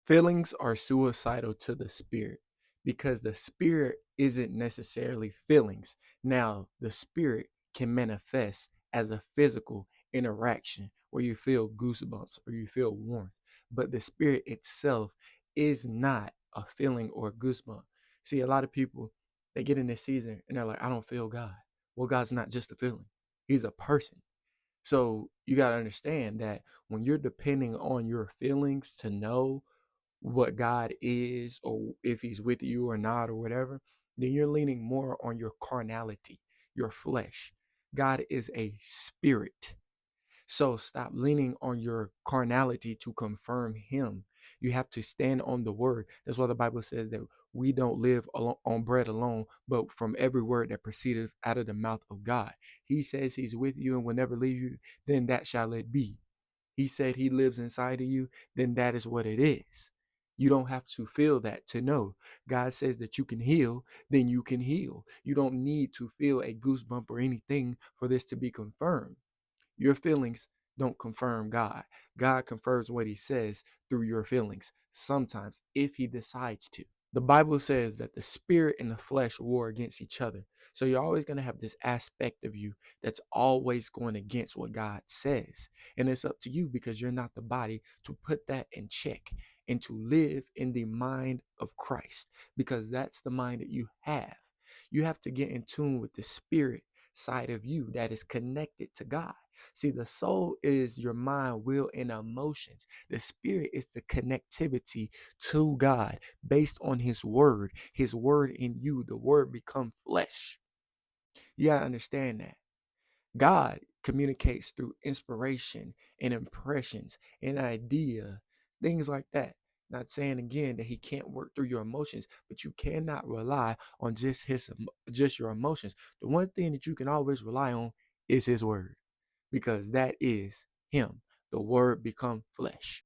Feelings are suicidal to the spirit because the spirit isn't necessarily feelings. Now, the spirit can manifest as a physical interaction where you feel goosebumps or you feel warmth, but the spirit itself is not a feeling or a goosebump. See, a lot of people, they get in this season and they're like, I don't feel God. Well, God's not just a feeling, He's a person. So you got to understand that when you're depending on your feelings to know what God is or if he's with you or not or whatever, then you're leaning more on your carnality, your flesh. God is a spirit. So stop leaning on your carnality to confirm him. You have to stand on the word. That's why the Bible says that we don't live on bread alone, but from every word that proceedeth out of the mouth of God. He says he's with you and will never leave you, then that shall it be. He said he lives inside of you, then that is what it is. You don't have to feel that to know. God says that you can heal, then you can heal. You don't need to feel a goosebump or anything for this to be confirmed. Your feelings don't confirm God. God confirms what he says through your feelings, sometimes if he decides to. The Bible says that the spirit and the flesh war against each other. So you're always going to have this aspect of you that's always going against what God says. And it's up to you because you're not the body to put that in check and to live in the mind of Christ because that's the mind that you have. You have to get in tune with the spirit side of you that is connected to God. See, the soul is your mind, will, and emotions. The spirit is the connectivity to God based on his word. His word in you, the word become flesh. You gotta understand that. God communicates through inspiration and impressions and idea, things like that. Not saying again that he can't work through your emotions, but you cannot rely on just your emotions. The one thing that you can always rely on is his word because that is him. The word become flesh.